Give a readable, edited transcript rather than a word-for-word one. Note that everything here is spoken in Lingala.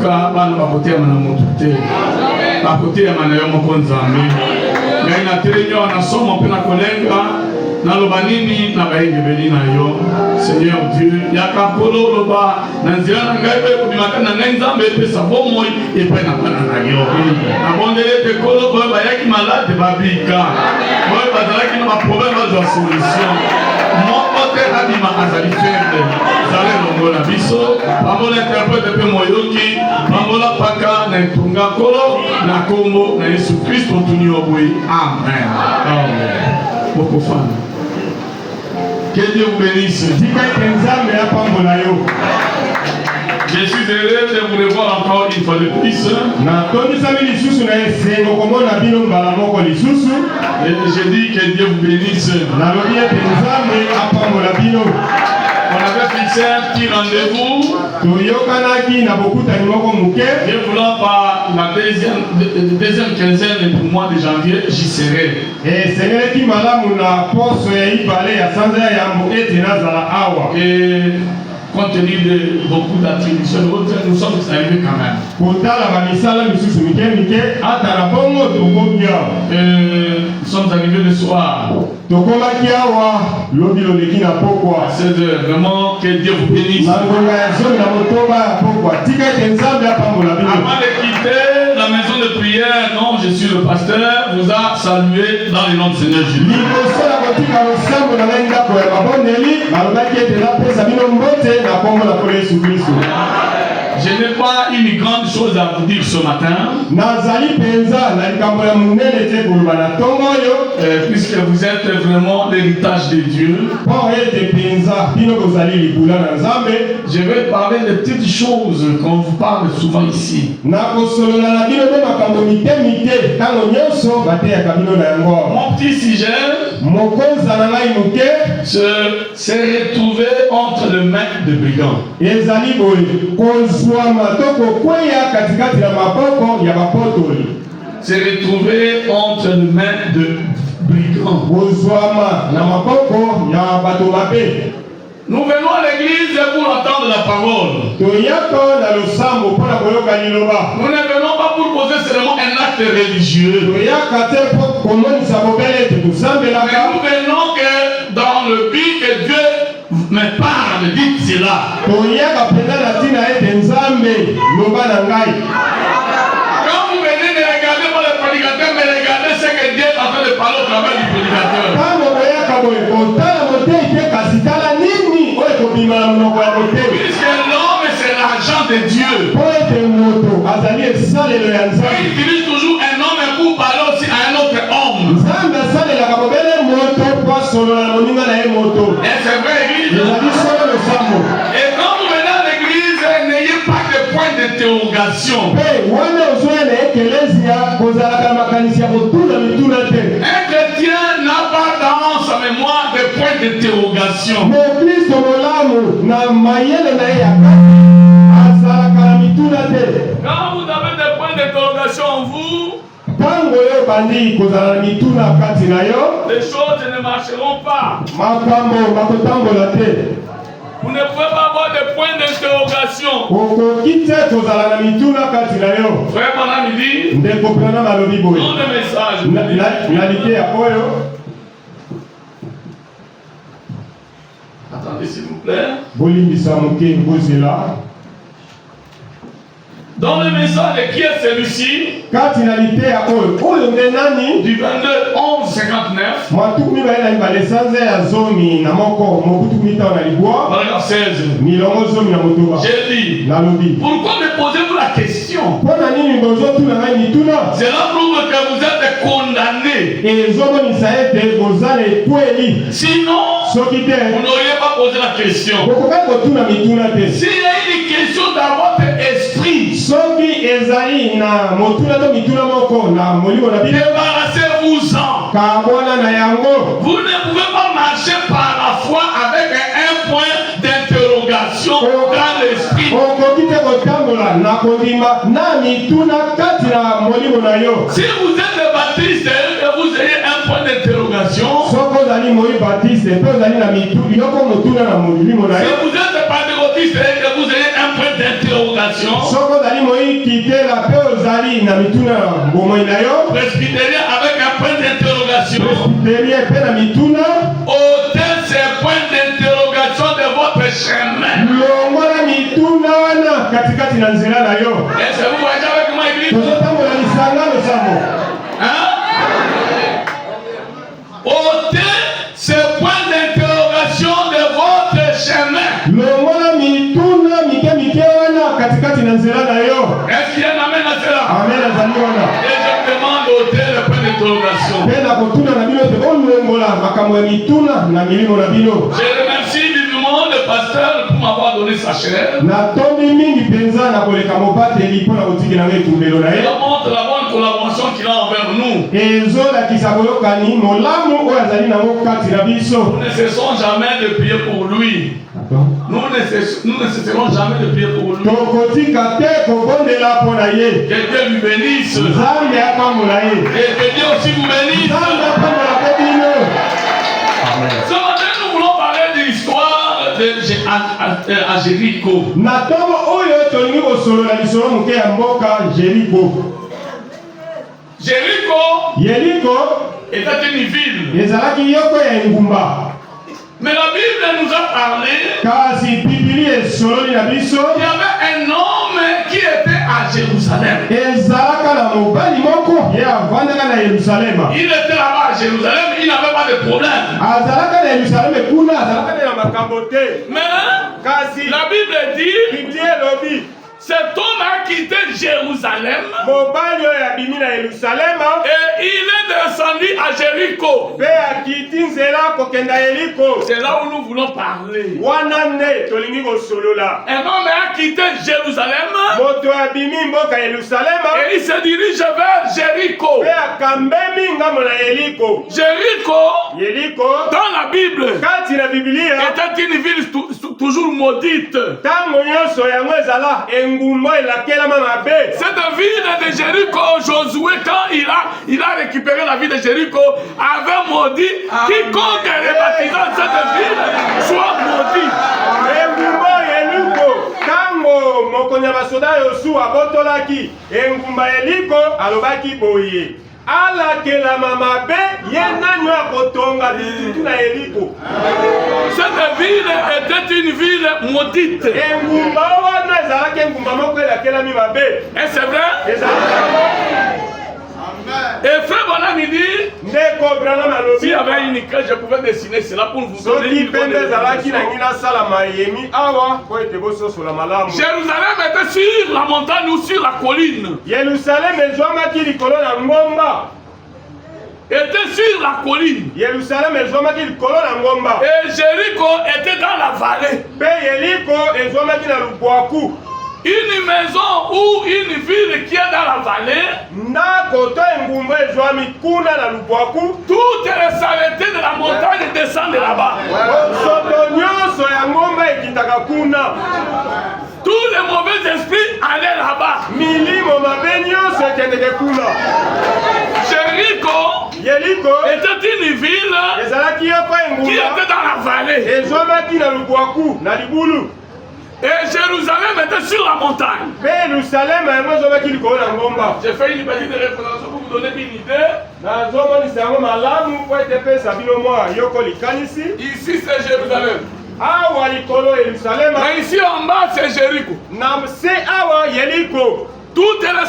cas, bana bakote ya mana moto te. Bakote ya mana yo moko nzambe. Ngai na telenyo na somo pe na kolenga na loba nini na bayengebeli na yo. Seigneur Dieu, yaka kolo loba na nzela na ngai pe kobimaka na ngai nzambe epesa bomoi epai na bana na yo. Abondeli te kolo boyo bayaki malade babika. Boyo bazalaki na baproblème bazwa solution. Moko te abima azali faible. Zale longola biso, pambola interprète pe moyoki, pambola paka na etunga kolo na kombo na Yesu Christ tuni obwe. Amen. Amen. Beaucoup fan. Que Dieu vous bénisse. Je suis heureux de vous revoir encore une fois de plus. Et je dis que Dieu vous bénisse. On avait fixé un petit rendez-vous. Et voulant par la deuxième quinzaine du mois de janvier, j'y serai. Et compte tenu de beaucoup d'attributions, nous sommes arrivés quand même. Nous sommes arrivés le soir. C'est vraiment que Dieu vous bénisse. Avant de quitter la maison de prière, non, je suis le pasteur, vous a salué dans le nom du Seigneur Jésus. Je n'ai pas une grande chose à vous dire ce matin. Puisque vous êtes vraiment l'héritage de Dieu. Je vais parler de petites choses qu'on vous parle souvent ici. Mon petit sujet se retrouver entre les mains de brigands. Se retrouver entre les mains de brigands. Nous venons à l'église pour entendre la parole. Nous ne venons pas pour poser seulement un acte religieux. Mais nous venons que dans le but que Dieu me parle, dites cela. Quand vous venez de regarder pour le prédicateur, mais regardez ce que Dieu est en train de parler au travers du prédicateur. Puisque l'homme c'est l'agent de Dieu. Il utilise toujours un homme pour parler aussi à un autre homme. Et c'est vrai, l'église. Et quand vous venez à l'église, n'ayez pas de point d'interrogation. Un chrétien n'a pas dans sa mémoire de point d'interrogation. Quand vous avez des points d'interrogation en vous, les choses ne marcheront pas. Vous ne pouvez pas avoir de points d'interrogation. Frère Manamidi, non de message. Attendez s'il vous plaît. Dans le message qui est celui-ci, du 22 11 59, paragraphe 16, j'ai dit, pourquoi me posez-vous la question? Cela prouve que vous êtes condamné. Sinon, vous n'auriez pas posé la question. S'il y a une question dans votre esprit, débarrassez-vous-en. Vous ne pouvez pas marcher par la foi avec un point d'interrogation dans l'esprit. Si vous êtes baptiste et vous ayez un point d'interrogation, si vous êtes pentecôtiste et que vous ayez un point d'interrogation, Presbytérien avec un point d'interrogation. Ôtez ces points d'interrogation de votre chemin. Est-ce que vous voyez avec moi, Église? Hein? Ôtez ces points d'interrogation de votre chemin. Est-ce qu'il y a un amen à cela? Et je demande d'ôter le point d'interrogation. Je remercie vivement le pasteur pour m'avoir donné sa chair. Il montre la bonne collaboration qu'il a envers nous. Nous ne cessons jamais de prier pour lui. Nous ne cesserons jamais de prier pour lui. Que Dieu lui bénisse. Et que Dieu aussi vous bénisse. Ce matin, nous voulons parler de l'histoire à Jéricho. Jéricho était une ville. Mais la Bible nous a parlé. Il y avait un homme qui était à Jérusalem. Il était là-bas à Jérusalem, il n'avait pas de problème. Mais la Bible dit, cet homme a quitté Jérusalem et il est descendu à Jéricho. C'est là où nous voulons parler. Un homme a quitté Jérusalem et il se dirige vers Jéricho. Jéricho, dans la Bible, était une ville toujours maudite. Cette ville de Jéricho, Josué, quand il a récupéré la ville de Jéricho, avait maudit quiconque est baptisé dans cette ville soit maudit. Cette ville était une ville maudite. Et c'est vrai? Et frère Bonham il dit, s'il y avait une crèche, je pouvais dessiner cela pour vous donner une bonne Jérusalem était sur la montagne ou sur la colline. Était sur la colline. Et Jéricho était dans la vallée. Une maison ou une ville qui est dans la vallée, toutes les saletés de la montagne descendent là-bas. Tous les mauvais esprits allaient là-bas. Jéricho était une ville qui était dans la vallée. Et Jérusalem était sur la montagne. J'ai fait une petite représentation pour vous donner une idée. Ici c'est Jérusalem. Mais ici en bas c'est Jéricho. Toutes les